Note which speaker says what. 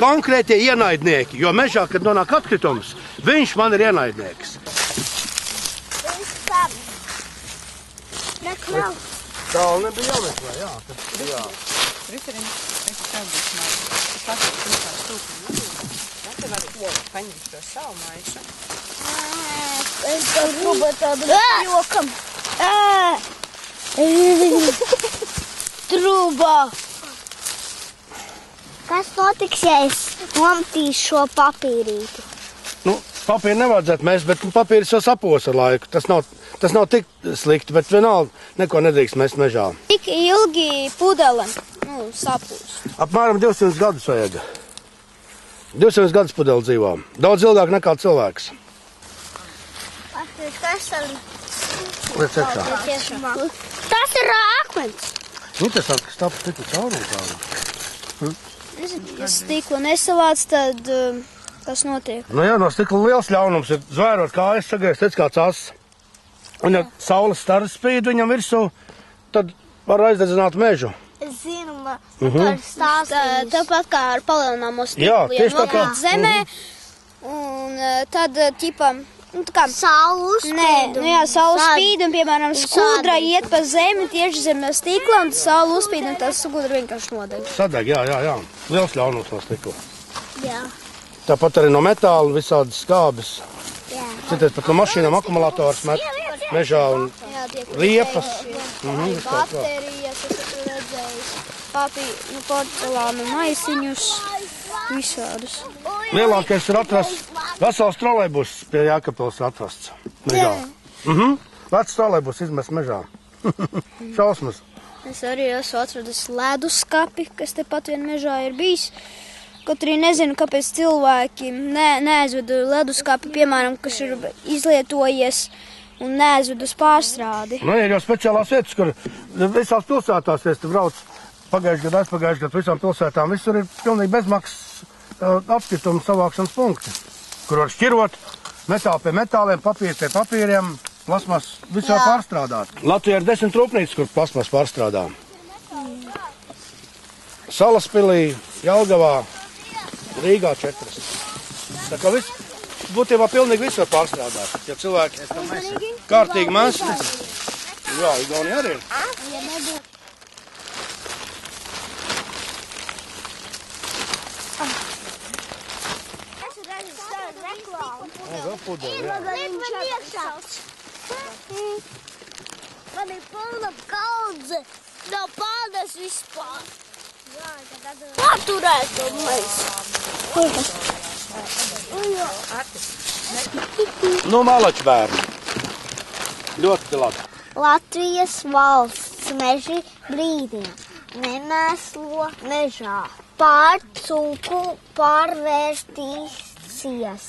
Speaker 1: konkrētie ienaidnieki, jo mežā, kad nonāk atkritums, viņš man ir ienaidnieks. Tālu nebija jāmeklē, jā.
Speaker 2: Riteriņš, es atbildīšu māju. Es pasaku, ka tā stūpini. Jā, tev arī koku paņemt to savu maišu.
Speaker 3: Es gribu tādu jokam. Trūba. Kas notiks, ja es nometīšu šo papīrīti?
Speaker 1: Nu, papīru nevajadzētu mest, bet papīrs jau sapos ar laiku. Tas nav tik slikti, bet vienalga neko nedrīkst mest mežā.
Speaker 3: Cik ilgi pudele sapūst?
Speaker 1: Apmēram 200 gadus vajag. 200 gadus pudele dzīvo. Daudz ilgāk nekā cilvēks. Liec iekšā.
Speaker 3: Tas ir akmens.
Speaker 1: Interesanti, ka stāpus tikai caurumā tādu.
Speaker 3: Ja stiklu nesalāc, tad kas notiek?
Speaker 1: Nu jā, no stikla liels ļaunums ir zvērot kājas, sagriezts redz kāds ass. Un ja saules stars spīd viņam virsū, tad var aizdedzināt mežu.
Speaker 3: Es zinu, tu ar stāstījis. Tāpat kā ar palielināmo stiklu.
Speaker 1: Jā, tieši tā kā.
Speaker 3: Zemē, un tad, ķipa, saule uzspīd. Nē, saule spīd, un, piemēram, skudra iet pa zemi tieši zem stikla, un saule uzspīd, un tas skudra vienkārši nodeg.
Speaker 1: Sadeg, jā. Liels ļaunums no stikla.
Speaker 3: Jā.
Speaker 1: Tāpat arī no metāla visādas skābes. Cities pat no mašīnām akumulators met mežā un riepas.
Speaker 3: Baterijas, es esmu redzējis. Porcelāna maisiņus, visādus.
Speaker 1: Lielākais ir atrasts, vesels trolejbus pie Jēkabpils atrasts mežā. Vecs trolejbus izmest mežā. Šausmas.
Speaker 3: Es arī esmu atradis leduskapi, kas tepat vien mežā ir bijis. Kaut arī nezinu, kāpēc cilvēki neaizvedu leduskapi, piemēram, kas ir izlietojies un neaizvedu uz pārstrādi.
Speaker 1: Nu, ir jau speciālās vietas, kur visās pilsētās, ja tu brauc pagājušajā gadā, visām pilsētām, visur ir pilnīgi bezmaksas apskrituma savākšanas punkti, kur var šķirot metālu pie metāliem, papīru pie papīriem, plasmas visā pārstrādāt. Latvijā ir 10 rūpnīcas, kur plasmas pārstrādā. Salaspilī, Jelgavā, Rīgā 4. Tā kā būtībā pilnīgi visu var pārstrādāt. Ja cilvēki kārtīgi mest, jā, Igaunija arī ir. Vēl pudeli, jā.
Speaker 3: Man ir pilna kaudze, nav paldies vispār. Paturēt to maisu.
Speaker 1: Nu, malači bērni. Ļoti labi.
Speaker 3: Latvijas valsts meži brīdina. Nemēslo mežā. Pār cūku pārvērstīsies.